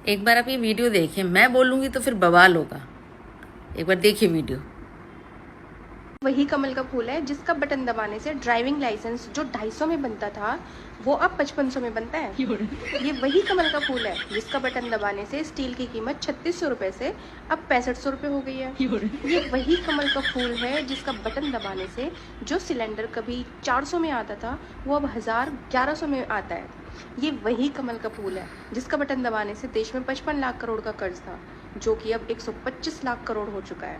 एक बार आप ये वीडियो देखिए, मैं बोलूँगी तो फिर बवाल होगा। एक बार देखिए वीडियो। वही कमल का फूल है जिसका बटन दबाने से ड्राइविंग लाइसेंस जो 250 में बनता था वो अब 5500 में बनता है। ये वही कमल का फूल है जिसका बटन दबाने से स्टील की कीमत 3600 रुपए से अब 6500 रुपए हो गई है। ये वही कमल का फूल है जिसका बटन दबाने से जो सिलेंडर कभी 400 में आता था वो अब 1100 में आता है। ये वही कमल का फूल है जिसका बटन दबाने से देश में 55 लाख करोड़ का कर्ज था जो कि अब 125 लाख करोड़ हो चुका है।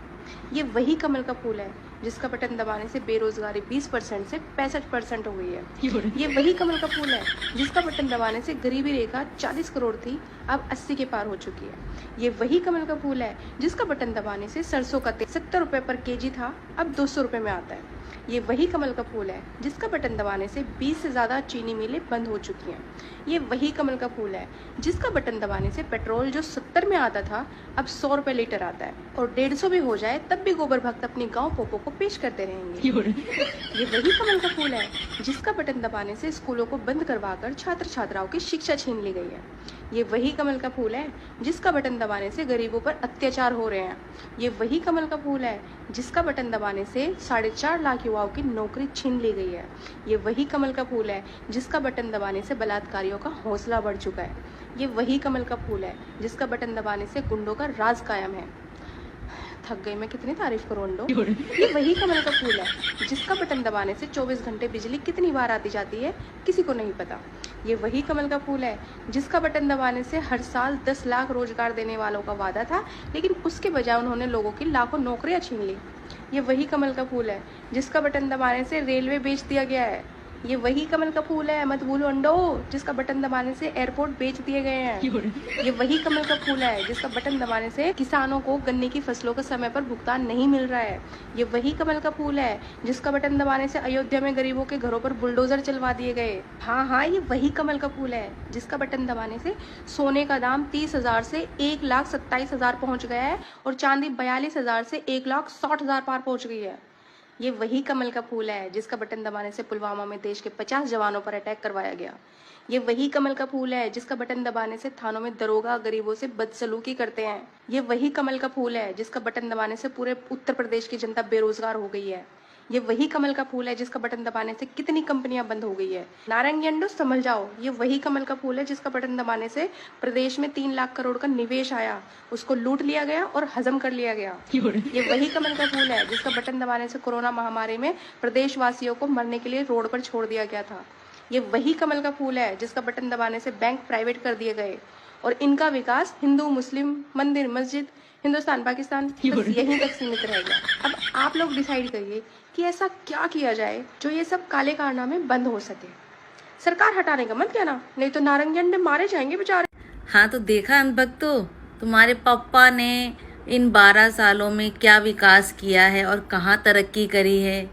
ये वही कमल का फूल है जिसका बटन दबाने से बेरोजगारी 20% से 65% हो गई है। ये वही कमल का फूल है जिसका बटन दबाने से गरीबी रेखा 40 करोड़ थी अब 80 के पार हो चुकी है। ये वही कमल का फूल है जिसका बटन दबाने से सरसों का तेल 70 रुपए पर केजी था अब 200 रुपए में आता है। ये वही कमल का फूल है जिसका बटन दबाने से 20 से ज्यादा चीनी मिलें बंद हो चुकी हैं। ये वही कमल का फूल है जिसका बटन दबाने से पेट्रोल जो 70 में आता था अब 100 रुपए लीटर आता है और 150 भी हो जाए तब भी गोबर भक्त अपनी गांव पोपो को पेश करते रहेंगे। ये वही कमल का फूल है जिसका बटन दबाने से स्कूलों को बंद करवाकर छात्र छात्राओं की शिक्षा छीन ली गई है। ये वही कमल का फूल है जिसका बटन दबाने से गरीबों पर अत्याचार हो रहे हैं। ये वही कमल का फूल है जिसका बटन दबाने से 4.5 लाख युवाओं की नौकरी छीन ली गई है। ये वही कमल का फूल है जिसका बटन दबाने से बलात्कारियों का हौसला बढ़ चुका है। ये वही कमल का फूल है जिसका बटन दबाने से गुंडों का राज कायम है। थक गई मैं, कितनी तारीफ करूं अंडो। ये वही कमल का फूल है जिसका बटन दबाने से 24 घंटे बिजली कितनी बार आती जाती है किसी को नहीं पता। ये वही कमल का फूल है जिसका बटन दबाने से हर साल 10 लाख रोजगार देने वालों का वादा था लेकिन उसके बजाय उन्होंने लोगों की लाखों नौकरियां छीन ली। ये वही कमल का फूल है जिसका बटन दबाने से रेलवे बेच दिया गया है। ये वही कमल का फूल है, मत भूलो अंडो, जिसका बटन दबाने से एयरपोर्ट बेच दिए गए हैं। ये वही कमल का फूल है जिसका बटन दबाने से किसानों को गन्ने की फसलों का समय पर भुगतान नहीं मिल रहा है। ये वही कमल का फूल है जिसका बटन दबाने से अयोध्या में गरीबों के घरों पर बुलडोजर चलवा दिए गए। हाँ, ये वही कमल का फूल है जिसका बटन दबाने से सोने का दाम 30,000 से 1,27,000 पहुंच गया है और चांदी 42,000 से 1,60,000 पार पहुंच गई है। ये वही कमल का फूल है जिसका बटन दबाने से पुलवामा में देश के 50 जवानों पर अटैक करवाया गया। ये वही कमल का फूल है जिसका बटन दबाने से थानों में दरोगा गरीबों से बदसलूकी करते हैं। ये वही कमल का फूल है जिसका बटन दबाने से पूरे उत्तर प्रदेश की जनता बेरोजगार हो गई है। ये वही कमल का फूल है जिसका बटन दबाने से कितनी कंपनियां बंद हो गई है। नारंगी अंडो समझ जाओ, ये वही कमल का फूल है जिसका बटन दबाने से प्रदेश में 3 लाख करोड़ का निवेश आया, उसको लूट लिया गया और हजम कर लिया गया। ये वही कमल का फूल है जिसका बटन दबाने से कोरोना महामारी में प्रदेशवासियों को मरने के लिए रोड पर छोड़ दिया गया था। ये वही कमल का फूल है जिसका बटन दबाने से बैंक प्राइवेट कर दिए गए और इनका विकास हिंदू मुस्लिम मंदिर मस्जिद हिंदुस्तान पाकिस्तान बस यहीं तक सीमित रहेगा। अब आप लोग डिसाइड करिए कि ऐसा क्या किया जाए जो ये सब काले कारनामे बंद हो सके। सरकार हटाने का मत कहना, नहीं तो नारंगी अंडे मारे जाएंगे बेचारे। हाँ तो देखा अंधभक्तो, तुम्हारे पापा ने इन 12 सालों में क्या विकास किया है और कहाँ तरक्की करी है।